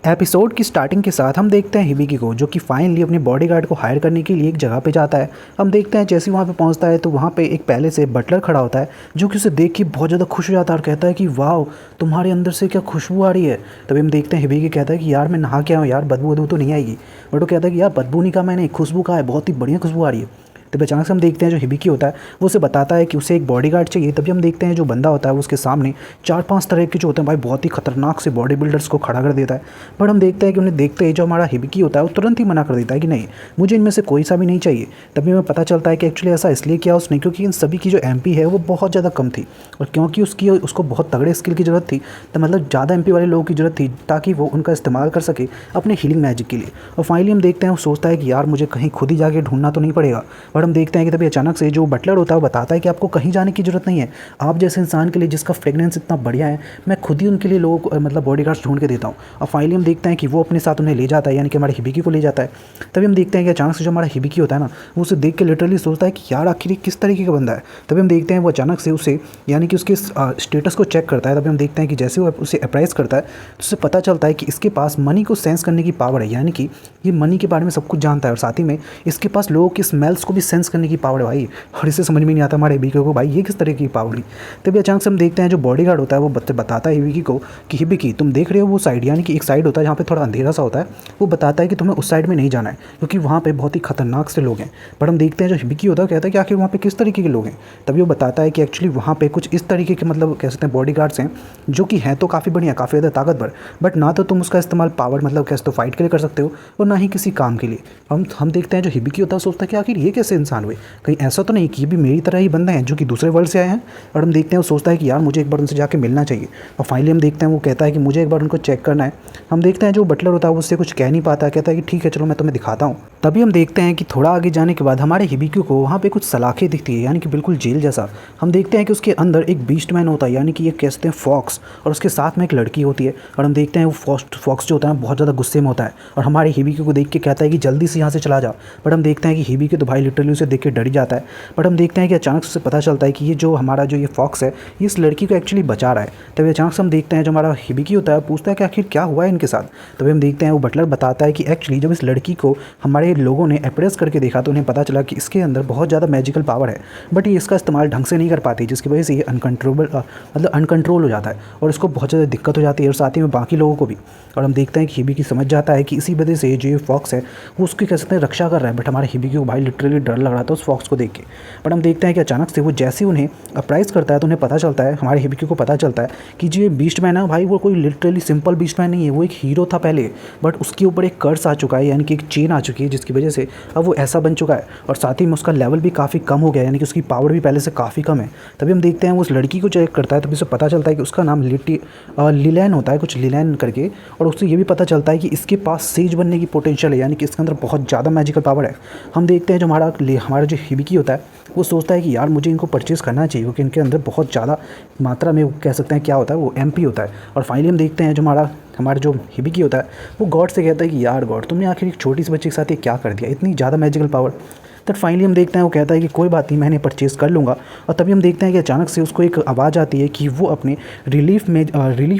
Episode की starting के साथ हम देखते हैं हिबिकी को, जो कि फाइनली अपने बॉडीगार्ड को हायर करने के लिए एक जगह पे जाता है। हम देखते हैं जैसे ही वहाँ पे पहुँचता है तो वहाँ पे एक पहले से बटलर खड़ा होता है, जो कि उसे देख के बहुत ज़्यादा खुश हो जाता है और कहता है कि वाह, तुम्हारे अंदर से क्या खुशबू आ रही है। तभी हम देखते हैं हिबिकी कहता है कि यार मैं नहा के आया हूँ यार, बदबू वदबू तो नहीं आएगी। बट वो कहता है कि यार बदबू नहीं कहा मैंने, खुशबू कहा है, बहुत ही बढ़िया खुशबू आ रही है। तब अचानक से हम देखते हैं जो हिबिकी होता है वो उसे बताता है कि उसे एक बॉडीगार्ड चाहिए। तभी हम देखते हैं जो बंदा होता है वो उसके सामने 4-5 तरह के जो होते हैं भाई बहुत ही खतरनाक से बॉडी बिल्डर्स को खड़ा कर देता है। बट हम देखते हैं कि उन्हें देखते ही जो हमारा हिबिकी होता है वो तुरंत ही मना कर देता है कि नहीं, मुझे इनमें से कोई सा भी नहीं चाहिए। तभी हमें पता चलता है कि एक्चुअली ऐसा इसलिए किया उसने क्योंकि इन सभी की जो MP है वो बहुत ज़्यादा कम थी, और क्योंकि उसको बहुत तगड़े स्किल की ज़रूरत थी, तो मतलब ज़्यादा MP वाले लोगों की ज़रूरत थी ताकि वो उनका इस्तेमाल कर सके अपने हीलिंग मैजिक के लिए। और फाइनली हम देखते हैं वो सोचता है कि यार मुझे कहीं खुद ही जाके ढूंढना तो नहीं पड़ेगा। बट हम देखते हैं कि तभी अचानक से जो बटलर होता है वो बताता है कि आपको कहीं जाने की ज़रूरत नहीं है, आप जैसे इंसान के लिए जिसका फ्रेगनेंस इतना बढ़िया है मैं खुद ही उनके लिए लोगों को मतलब बॉडीगार्ड्स ढूंढ के देता हूँ। और फाइनली हम देखते हैं कि वो अपने साथ उन्हें ले जाता है, यानी कि हमारे हिबिकी को ले जाता है। तभी हम देखते हैं कि अचानक से जो हमारा हिबिकी होता है ना वो उसे देख के लिटरली सोचता है कि यार आखिर किस तरीके का बंदा है। तभी हम देखते हैं वो अचानक से उसे यानी कि उसके स्टेटस को चेक करता है। तभी हम देखते हैं कि जैसे वो उसे अप्राइज करता है तो उसे पता चलता है कि इसके पास मनी को सेंस करने की पावर है, यानी कि ये मनी के बारे में सब कुछ जानता है और साथ ही में इसके पास लोगों के स्मेल्स को भी सेंस करने की पावर है भाई। और इसे समझ में नहीं आता हमारे हिबिकी को भाई ये किस तरह की पावर है। तभी अचानक से हम देखते हैं जो बॉडीगार्ड होता है वो बताता है हिबिकी को कि हिबिकी तुम देख रहे हो वो साइड, यानी कि एक साइड होता है जहाँ पे थोड़ा अंधेरा सा होता है, वो बताता है कि तुम्हें उस साइड में नहीं जाना है क्योंकि वहाँ पे बहुत ही खतरनाक से लोग हैं। पर हम देखते हैं जो हिबिकी होता है कहता है कि आखिर वहाँ पे किस तरीके के लोग हैं। तभी वो बताता है कि एक्चुअली वहाँ पे कुछ इस तरीके के मतलब कह सकते हैं बॉडीगार्ड्स हैं जो कि हैं तो काफ़ी बढ़िया, काफ़ी ज़्यादा ताकतवर, बट ना तो तुम उसका इस्तेमाल पावर मतलब कैसे तो फाइट के लिए कर सकते हो और ना ही किसी काम के लिए। हम देखते हैं जो हिबिकी होता है सोचता है कि आखिर ये कैसे इंसान हुए, कहीं ऐसा तो नहीं कि ये भी मेरी तरह ही बंदे हैं जो कि दूसरे वर्ल्ड से आए हैं। और हम देखते हैं वो सोचता है कि यार मुझे एक बार उनसे जाके मिलना चाहिए। और फाइनली हम देखते हैं वो कहता है कि मुझे एक बार उनको चेक करना है। हम देखते हैं जो बटलर होता है वो उससे कुछ कह नहीं पाता, कहता है कि ठीक है चलो मैं तुम्हें दिखाता हूँ। तभी हम देखते हैं कि थोड़ा आगे जाने के बाद हमारे हिबिकी को वहाँ पे कुछ सलाखें दिखती है, यानी कि बिल्कुल जेल जैसा। हम देखते हैं कि उसके अंदर एक बीस्ट मैन होता है, यानी कि ये कहते हैं फॉक्स, और उसके साथ में एक लड़की होती है। और हम देखते हैं वो फॉक्स जो होता है बहुत ज़्यादा गुस्से में होता है और हमारे हिबिकी को देख के कहता है कि जल्दी से यहाँ से चला जा। बट हम देखते हैं कि हिबिकी तो भाई लिटरली उसे देख के डर ही जाता है। बट हम देखते हैं कि अचानक से उसे पता चलता है कि ये जो हमारा जो ये फॉक्स है ये इस लड़की को एक्चुअली बचा रहा है। तभी अचानक से हम देखते हैं जो हमारा हिबिकी होता है पूछता है कि आखिर क्या हुआ है इनके साथ। तभी हम देखते हैं वो बटलर बताता है कि एक्चुअली जब इस लड़की को हमारे लोगों ने अप्रेस करके देखा तो उन्हें पता चला कि इसके अंदर बहुत ज़्यादा मैजिकल पावर है, बट ये इसका इस्तेमाल ढंग से नहीं कर पाती, जिसकी वजह से ये अनकंट्रोल हो जाता है और इसको बहुत ज़्यादा दिक्कत हो जाती है और साथ ही में बाकी लोगों को भी। और हम देखते हैं कि हिबिकी समझ जाता है कि इसी वजह से जो ये फॉक्स है वो उसकी कह सकते हैं रक्षा कर रहा है। बट हमारे हिबिकी को भाई लिटरली डर लग रहा था उस फॉक्स को देख के। बट हम देखते हैं कि अचानक से वो जैसे उन्हें अप्राइज करता है तो उन्हें पता चलता है, हमारे हिबिकी को पता चलता है कि जो ये बीस्ट मैन है भाई वो कोई लिटरली सिंपल बीस्ट मैन नहीं है, वो एक हीरो था पहले, बट उसके ऊपर एक कर्स आ चुका है, यानी कि एक चेन आ चुकी है जिसकी वजह से अब वो ऐसा बन चुका है। और साथ ही में उसका लेवल भी काफ़ी कम हो गया, यानी कि उसकी पावर भी पहले से काफ़ी कम है। तभी हम देखते हैं वो उस लड़की को चेक करता है, तभी उसे पता चलता है कि उसका नाम लिलैन होता है, कुछ लिलैन करके। और उससे ये भी पता चलता है कि इसके पास सेज बनने की पोटेंशियल है, यानी कि इसके अंदर बहुत ज़्यादा मैजिकल पावर है। हम देखते हैं जो हमारा जो हिबिकी होता है वो सोचता है कि यार मुझे इनको परचेज़ करना चाहिए क्योंकि इनके अंदर बहुत ज़्यादा मात्रा में वो कह सकते हैं क्या होता है वो MP होता है। और फाइनली हम देखते हैं जो हमारा जो हिबिकी होता है वो गॉड से कहता है कि यार गॉड तुमने आखिर एक छोटी सी बच्ची के साथ ये क्या कर दिया, इतनी ज़्यादा मैजिकल पावर। तब फाइनली हम देखते हैं वो कहता है कि कोई बात नहीं मैं इन्हें परचेज़ कर लूँगा। और तभी हम देखते हैं कि अचानक से उसको एक आवाज़ आती है कि वो अपने रिलीफ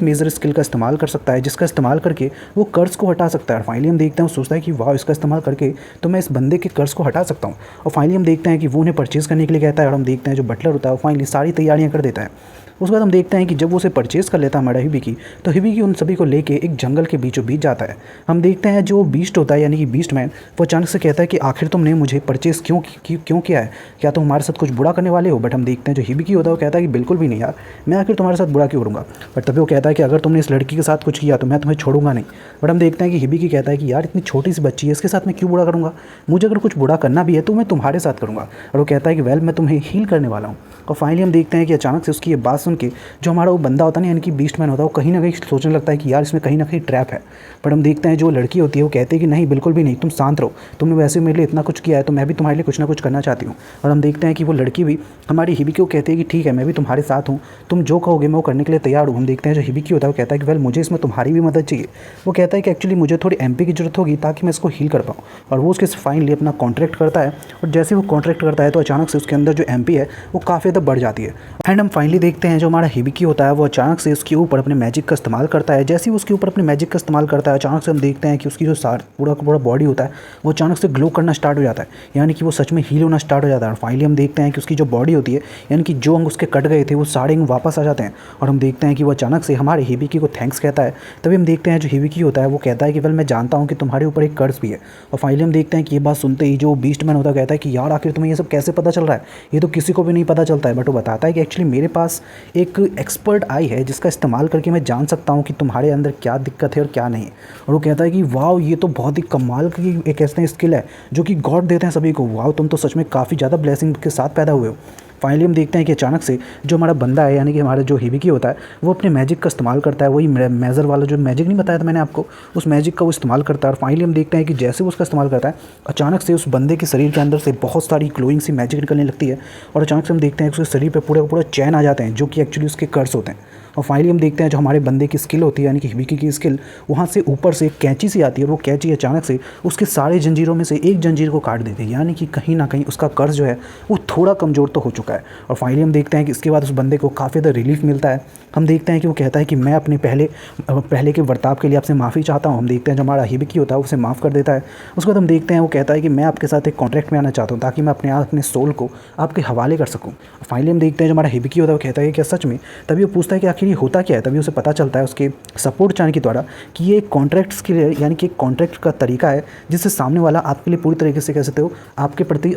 मेजर स्किल का इस्तेमाल कर सकता है, जिसका इस्तेमाल करके वो कर्ज को हटा सकता है। और फाइनली हम देखते हैं वो सोचता है कि वाह इसका इस्तेमाल करके तो मैं इस बंदे के कर्ज को हटा सकता हूँ। और फाइनली हम देखते हैं कि वो उन्हें परचेज़ करने के लिए कहता है और हम देखते हैं जो बटलर होता है वो फाइनली सारी तैयारियाँ कर देता है। उसके बाद हम देखते हैं कि जब वो उसे परचेज़ कर लेता है हमारा हिबिकी, तो हिबिकी उन सभी को लेके एक जंगल के बीचों बीच जाता है। हम देखते हैं जो बीस्ट होता है यानी कि बीस्ट मैन वो अचानक से कहता है कि आखिर तुमने मुझे परचेज़ क्यों किया है, क्या तुम हमारे साथ कुछ बुरा करने वाले हो। बट हम देखते हैं जो हिबिकी होता है वो कहता है कि बिल्कुल भी नहीं यार, मैं आखिर तुम्हारे साथ बुरा क्यों करूँगा। बट तभी वो कहता है कि अगर तुमने इस लड़की के साथ कुछ किया तो मैं तुम्हें छोड़ूंगा नहीं। बट हम देखते हैं कि हिबिकी कहता है कि यार इतनी छोटी सी बच्ची है इसके साथ मैं क्यों बुरा करूँगा, मुझे अगर कुछ बुरा करना भी है तो मैं तुम्हारे साथ करूँगा। और वो कहता है कि वेल मैं तुम्हें हील करने वाला हूँ। और फाइनली हम देखते हैं कि अचानक से उसकी ये बात सुन के जो हमारा वो बंदा होता है ना यानी कि बीस्ट मैन होता है वो कहीं ना कहीं सोचने लगता है कि यार इसमें कहीं ना कहीं ट्रैप है। बट हम देखते हैं जो लड़की होती है वो कहती है कि नहीं बिल्कुल भी नहीं, तुम शांत रहो, तुमने वैसे मेरे लिए इतना कुछ किया है तो मैं भी तुम्हारे लिए कुछ ना कुछ करना चाहती हूँ। और हम देखते हैं कि वो लड़की भी हमारी हिबिकी को कहती है कि ठीक है मैं भी तुम्हारे साथ हूँ, तुम जो कहोगे मैं वो करने के लिए तैयार हूँ। हम देखते हैं जो हिबिकी होता है वो कहता है कि वेल मुझे इसमें तुम्हारी भी मदद चाहिए। वो कहता है कि एक्चुअली मुझे थोड़ी MP की ज़रूरत होगी ताकि मैं इसको हील कर पाऊँ। और वो उसके फाइनली अपना कॉन्ट्रैक्ट करता है और जैसे वो कॉन्ट्रैक्ट करता है तो अचानक से उसके अंदर जो MP है वो काफ़ी ज़्यादा बढ़ जाती है। एंड हम फाइनली देखते हैं जो हमारा हिबिकी होता है वो अचानक से उसके ऊपर अपने मैजिक का इस्तेमाल करता है। जैसे ही उसके ऊपर अपने मैजिक का इस्तेमाल करता है, अचानक से हम देखते हैं कि उसकी जो पूरा का पूरा बॉडी होता है वो अचानक से ग्लो करना स्टार्ट हो जाता है, यानी कि वो सच में हील होना स्टार्ट हो जाता है। और फाइनली हम देखते हैं कि उसकी जो बॉडी होती है, यानी कि जो अंग उसके कट गए थे वो सारे अंग वापस आ जाते हैं। और हम देखते हैं कि वो अचानक से हमारे हिबिकी को थैंक्स कहता है। तभी हम देखते हैं जो हिबिकी होता है वो कहता है कि वेल मैं जानता हूँ कि तुम्हारे ऊपर एक कर्ज भी है। और फाइनली हम देखते हैं कि ये बात सुनते ही जो बीस्ट मैन होता है कहता है कि यार आखिर तुम्हें ये सब कैसे पता चल रहा है, ये तो किसी को भी नहीं पता चलता है। बट वो बताता है कि एक्चुअली मेरे पास एक एक्सपर्ट आई है जिसका इस्तेमाल करके मैं जान सकता हूँ कि तुम्हारे अंदर क्या दिक्कत है और क्या नहीं। और वो कहता है कि वाह ये तो बहुत ही कमाल की एक ऐसी स्किल है जो कि गॉड देते हैं सभी को। वाह तुम तो सच में काफ़ी ज़्यादा ब्लेसिंग के साथ पैदा हुए हो। फाइनली हम देखते हैं कि अचानक से जो हमारा बंदा है, यानी कि हमारा जो हिबिकी होता है, वो अपने मैजिक का इस्तेमाल करता है। वही मेज़र वाला जो मैजिक नहीं बताया था मैंने आपको, उस मैजिक का वो इस्तेमाल करता है। और फाइनली हम देखते हैं कि जैसे वो उसका इस्तेमाल करता है, अचानक से उस बंदे के शरीर के अंदर से बहुत सारी ग्लोइंग सी मैजिक निकलने लगती है। और अचानक से हम देखते हैं कि उसके शरीर पर पूरा पूरा चैन आ जाते हैं जो कि एक्चुअली उसके कर्स होते हैं। और फाइनली हम देखते हैं जो हमारे बंदे की स्किल होती है, यानी कि हिबिकी की स्किल, वहाँ से ऊपर से एक कैंची सी आती है और वो कैंची अचानक से उसके सारे जंजीरों में से एक जंजीर को काट देती है, यानी कि कहीं ना कहीं उसका कर्ज जो है वो थोड़ा कमज़ोर तो हो चुका है। और फाइनली हम देखते हैं कि इसके बाद उस बंदे को काफ़ी ज़्यादा रिलीफ मिलता है। हम देखते हैं कि वो कहता है कि मैं अपने पहले के बर्ताव के लिए आपसे माफ़ी चाहता हूँ। हम देखते हैं जो हमारा हिबिकी होता है उसे माफ़ कर देता है। उसके बाद हम देखते हैं वो कहता है कि मैं आपके साथ एक कॉन्ट्रैक्ट में आना चाहता हूँ ताकि मैं अपने सोल को आपके हवाले कर सकूँ। फाइनली हम देखते हैं जो हमारा हिबिकी होता है वो कहता है कि क्या सच में। तभी वो पूछता है कि आखिर ये होता क्या है। तभी उसे पता चलता है उसके सपोर्ट चैनल के द्वारा कि ये एक कॉन्ट्रैक्ट स्किल है, यानी कि एक कॉन्ट्रैक्ट का तरीका है जिससे सामने वाला आपके लिए पूरी तरीके से कह सकते हो आपके प्रति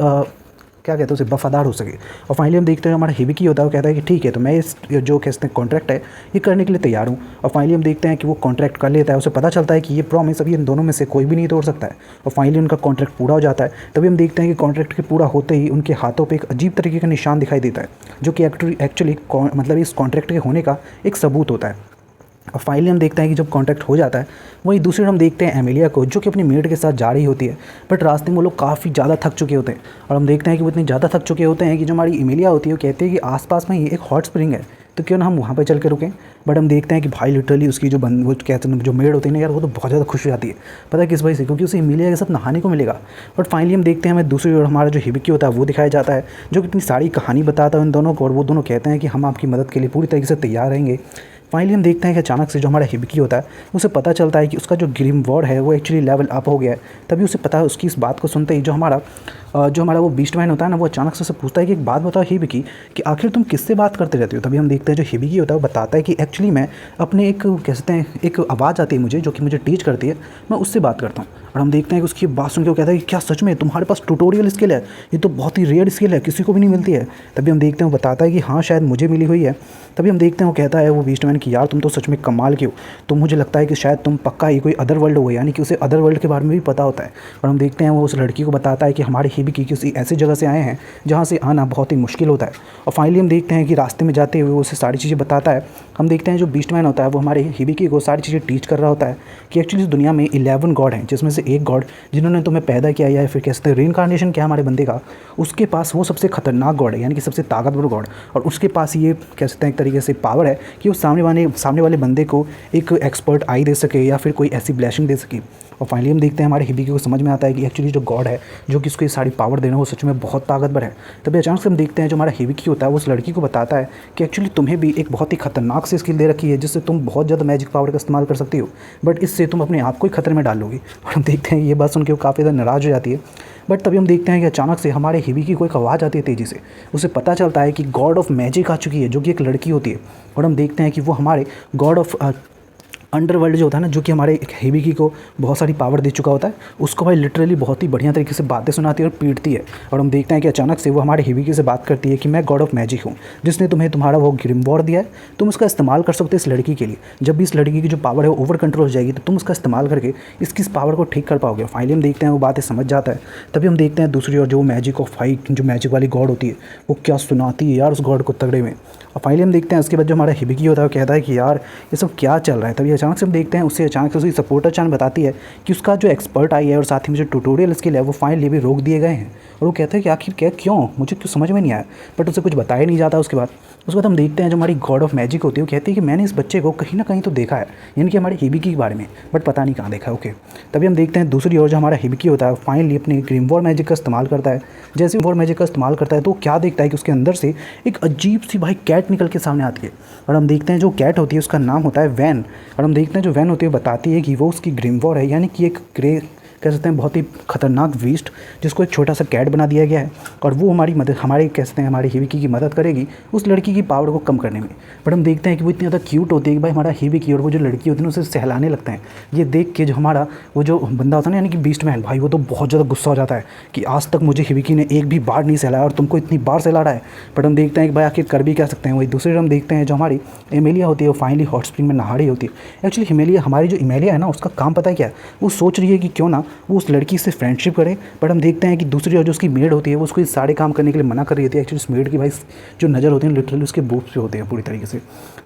क्या कहते हैं उसे वफादार हो सके। और फाइनली हम देखते हैं हमारा हिबिकी होता है वो कहता है कि ठीक है तो मैं इस जो कहते हैं कॉन्ट्रैक्ट है ये करने के लिए तैयार हूँ। और फाइनली हम देखते हैं कि वो कॉन्ट्रैक्ट कर लेता है। उसे पता चलता है कि ये प्रॉमिस अभी इन दोनों में से कोई भी नहीं तोड़ सकता है। और फाइनली उनका कॉन्ट्रैक्ट पूरा हो जाता है। तभी हम देखते हैं कि कॉन्ट्रैक्ट के पूरा होते ही उनके हाथों पर एक अजीब तरीके का निशान दिखाई देता है जो कि एक्चुअली मतलब इस कॉन्ट्रैक्ट के होने का एक सबूत होता है। और फाइनली हम देखते हैं कि जब कॉन्ट्रैक्ट हो जाता है वहीं दूसरी ओर हम देखते हैं एमिलिया को जो कि अपनी मेड के साथ जा रही होती है। बट रास्ते में वो लोग काफ़ी ज़्यादा थक चुके होते हैं। और हम देखते हैं कि वो इतने ज़्यादा थक चुके होते हैं कि जो हमारी एमिलिया होती है वो कहती है कि आसपास में ही एक हॉट स्प्रिंग है तो क्यों ना हम वहाँ पे चल के रुकें। बट हम देखते हैं कि भाई लिटरली उसकी जो वो कहते हैं जो मेड होती है ना यार, वो तो बहुत ज़्यादा खुश हो जाती है। पता है किस वजह से? क्योंकि उसे एमिलिया के साथ नहाने को मिलेगा। बट फाइनली हम देखते हैं हमें दूसरी ओर हमारा जो हिबिकी होता है वो दिखाया जाता है जो कि इतनी सारी कहानी बताता है उन दोनों को। और वो दोनों कहते हैं कि हम आपकी मदद के लिए पूरी तरीके से तैयार रहेंगे। फाइनली हम देखते हैं कि अचानक से जो हमारा हिबिकी होता है उसे पता चलता है कि उसका जो ग्रिमवॉर्ड है वो एक्चुअली लेवल अप हो गया है। तभी उसे पता है, उसकी इस बात को सुनते ही जो हमारा वो बीस्ट मैन होता है ना, वो अचानक से उसे पूछता है कि एक बात बताओ हिबिकी कि आखिर तुम किससे बात करते रहते हो। तभी हम देखते हैं जो हिबिकी होता है वो बताता है कि एक्चुअली मैं अपने एक कह सकते हैं एक आवाज़ आती है मुझे जो कि मुझे टीच करती है, मैं उससे बात करता हूँ। और हम देखते हैं कि उसकी बात सुन के वो कहता है कि क्या सच में तुम्हारे पास ट्यूटोरियल स्किल है, ये तो बहुत ही रेयर स्किल है, किसी को भी नहीं मिलती है। तभी हम देखते हैं वो बताता है कि हाँ शायद मुझे मिली हुई है। तभी हम देखते हैं वो कहता है वो बीस्ट मैन कि यार तुम तो सच में कमाल के हो, तो मुझे लगता है कि शायद तुम पक्का ही कोई अदर वर्ल्ड हो, यानी कि उसे अदर वर्ल्ड के बारे में भी पता होता है। और हम देखते हैं वो उस लड़की को बताता है कि हमारे हिबिकी किसी ऐसी जगह से आए हैं जहाँ से आना बहुत ही मुश्किल होता है। और फाइनली हम देखते हैं कि रास्ते में जाते हुए वो उसे सारी चीज़ें बताता है। हम देखते हैं जो बीस्ट मैन होता है वो हमारे हिबिकी को सारी चीज़ें टीच कर रहा होता है कि एक्चुअली इस दुनिया में 11 गॉड हैं, जिसमें से एक गॉड जिन्होंने तुम्हें पैदा किया या फिर कह सकते हैं रीइंकार्नेशन किया हमारे बंदे का, उसके पास वो सबसे खतरनाक गॉड है, यानी कि सबसे ताकतवर गॉड। और उसके पास ये कह सकते हैं एक तरीके से पावर है कि वो सामने वाले बंदे को एक एक्सपर्ट आई दे सके या फिर कोई ऐसी ब्लेसिंग दे सके। और फाइनली हम देखते हैं हमारे हिबिकी को समझ में आता है कि एक्चुअली जो गॉड है जो कि उसको ये सारी पावर देना वो सच में बहुत ताकतवर है। तभी अचानक से हम देखते हैं जो हमारा हिबिकी होता है वो उस लड़की को बताता है कि एक्चुअली तुम्हें भी एक बहुत ही खतरनाक सी स्किल दे रखी है जिससे तुम बहुत ज़्यादा मैजिक पावर का इस्तेमाल कर सकती हो, बट इससे तुम अपने आप को ही खतरे में डाल लोगी। और हम देखते हैं ये बात सुन के वो काफ़ी ज़्यादा नाराज़ हो जाती है। बट तभी हम देखते हैं कि अचानक से हमारे हिबिकी को एक आवाज़ आती है तेज़ी से। उसे पता चलता है कि गॉड ऑफ मैजिक आ चुकी है जो कि एक लड़की होती है। और हम देखते हैं कि वो हमारे गॉड ऑफ अंडरवर्ल्ड जो होता है ना, जो कि हमारे हिबिकी को बहुत सारी पावर दे चुका होता है, उसको भाई लिटरली बहुत ही बढ़िया तरीके से बातें सुनाती है और पीटती है। और हम देखते हैं कि अचानक से वो हमारे हिबिकी से बात करती है कि मैं गॉड ऑफ मैजिक हूँ जिसने तुम्हें तुम्हारा वो ग्रिमवॉर्ड दिया है, तुम उसका इस्तेमाल कर सकते हो इस लड़की के लिए। जब भी इस लड़की की जो पावर है वो ओवर कंट्रोल हो जाएगी तो तुम उसका इस्तेमाल करके इसकी इस पावर को ठीक कर पाओगे। फाइनली हम देखते हैं वो बातें समझ जाता है। तभी हम देखते हैं दूसरी ओर जो मैजिक ऑफ फाइट जो मैजिक वाली गॉड होती है वो क्या सुनाती है यार उस गॉड को तगड़े में। और फाइनली हम देखते हैं उसके बाद जो हमारा हिबिकी होता है वो कहता है कि यार ये सब क्या चल रहा है। तभी अचानक से हम देखते हैं उससे अचानक से उसकी सपोर्टर चान बताती है कि उसका जो एक्सपर्ट आई है और साथ ही में जो ट्यूटोरियल स्किल है वो फाइनली भी रोक दिए गए हैं। और वो कहते हैं कि आखिर क्या क्यों, मुझे क्यों समझ में नहीं आया, बट उसे कुछ बताया नहीं जाता। उसके बाद हम देखते हैं जो हमारी गॉड ऑफ मैजिक होती है वो कहती है कि मैंने इस बच्चे को कहीं ना कहीं तो देखा है, यानी कि हमारे हिबिकी के बारे में, बट पता नहीं कहाँ देखा है। ओके, तभी हम देखते हैं दूसरी ओर जो हमारा हिबिकी होता है फाइनली अपने ग्रिमवॉर मैजिक का इस्तेमाल करता है। जैसे वॉर मैजिक का इस्तेमाल करता है तो क्या देखता है कि उसके अंदर से एक अजीब सी भाई कैट निकल के सामने आती है। और हम देखते हैं जो कैट होती है उसका नाम होता है वैन। और हम देखते हैं जो वैन होती है बताती है कि वो उसकी ग्रिमवॉर है, यानी कि एक ग्रे कह सकते हैं बहुत ही खतरनाक बीस्ट जिसको एक छोटा सा कैट बना दिया गया है। और वो हमारे कह सकते हैं हमारी हिबिकी की मदद करेगी उस लड़की की पावर को कम करने में। बट हम देखते हैं कि वो इतनी ज़्यादा क्यूट होती है कि भाई हमारा हिबिकी और वो जो लड़की होती है उसे सहलाने लगता है। ये देख के जो हमारा वो जो बंदा होता है ना यानी कि बीस्ट मैन, भाई वो तो बहुत ज़्यादा गुस्सा हो जाता है कि आज तक मुझे हिबिकी ने एक भी बार नहीं सहलाया और तुमको इतनी बार सहला रहा है। बट हम देखते हैं कि भाई आखिर कर भी क्या सकते हैं। वही दूसरी हम देखते हैं जो हमारी एमेलिया होती है वो फाइनली हॉट स्प्रिंग में नहा रही होती है। एक्चुअली हमारी जो एमेलिया है ना उसका काम पता है क्या है, वो सोच रही है कि क्यों ना वो उस लड़की से फ्रेंडशिप करे। बट हम देखते हैं कि दूसरी ओर जो उसकी मेड होती है वो उसको सारे काम करने के लिए मना कर रही होती है। एक्चुअली उस मेड की भाई जो नज़र होती है लिटरली उसके बूब्स पे होते हैं पूरी तरीके से।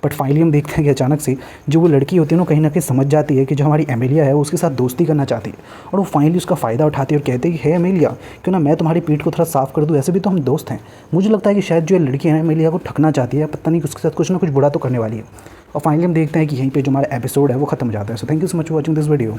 बट फाइनली हम देखते हैं कि अचानक से जो वो लड़की होती है ना कहीं ना कहीं समझ जाती है कि जो हमारी एमेलिया है वो उसके साथ दोस्ती करना चाहती है। और वो फाइनली उसका फ़ायदा उठाती है और कहती है कि हे एमेलिया, क्यों ना मैं तुम्हारी पीठ को थोड़ा साफ़ कर दूँ, ऐसे भी तो हम दोस्त हैं। मुझे लगता है कि शायद जो लड़की है एमेलिया को ठगना चाहती है, पता नहीं उसके साथ कुछ ना कुछ बुरा तो करने वाली है। और फाइनली हम देखते हैं कि यहीं पे जो हमारा एपिसोड है वो खत्म हो जाता है। So thank you so much for watching this video.